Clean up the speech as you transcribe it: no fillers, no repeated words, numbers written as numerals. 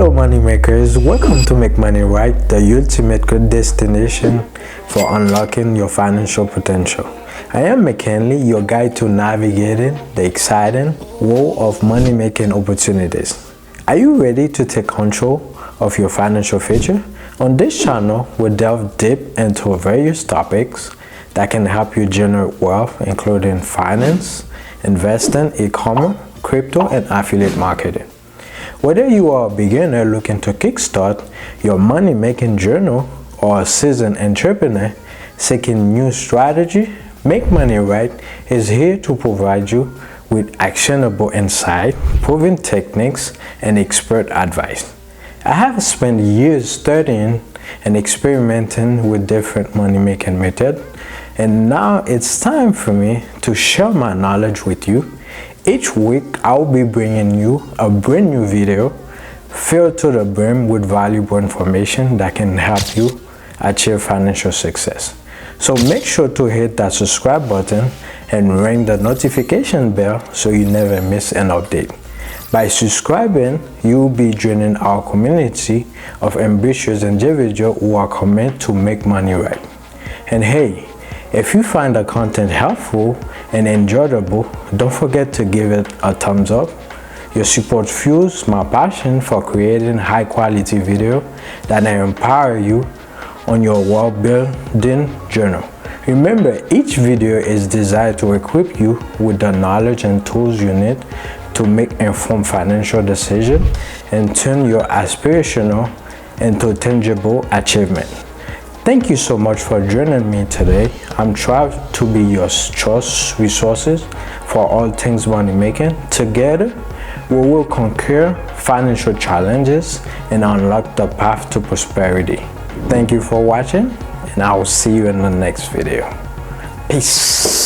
Hello moneymakers, welcome to Make Money Right, the ultimate good destination for unlocking your financial potential. I am McKinley, your guide to navigating the exciting world of money-making opportunities. Are you ready to take control of your financial future? On this channel, we'll delve deep into various topics that can help you generate wealth, including finance, investing, e-commerce, crypto, and affiliate marketing. Whether you are a beginner looking to kickstart your money-making journey or a seasoned entrepreneur seeking new strategy, Make Money Right is here to provide you with actionable insight, proven techniques, and expert advice. I have spent years studying and experimenting with different money-making methods, and now it's time for me to share my knowledge with you. Each week, I'll be bringing you a brand new video filled to the brim with valuable information that can help you achieve financial success. So make sure to hit that subscribe button and ring the notification bell so you never miss an update. By subscribing, you'll be joining our community of ambitious individuals who are committed to make money right. And hey, if you find the content helpful and enjoyable, don't forget to give it a thumbs up. Your support fuels my passion for creating high quality videos that empower you on your wealth building journey. Remember, each video is designed to equip you with the knowledge and tools you need to make informed financial decisions and turn your aspirational into tangible achievement. Thank you so much for joining me today. I'm proud to be your trust resources for all things money making. Together, we will conquer financial challenges and unlock the path to prosperity. Thank you for watching, and I will see you in the next video. Peace.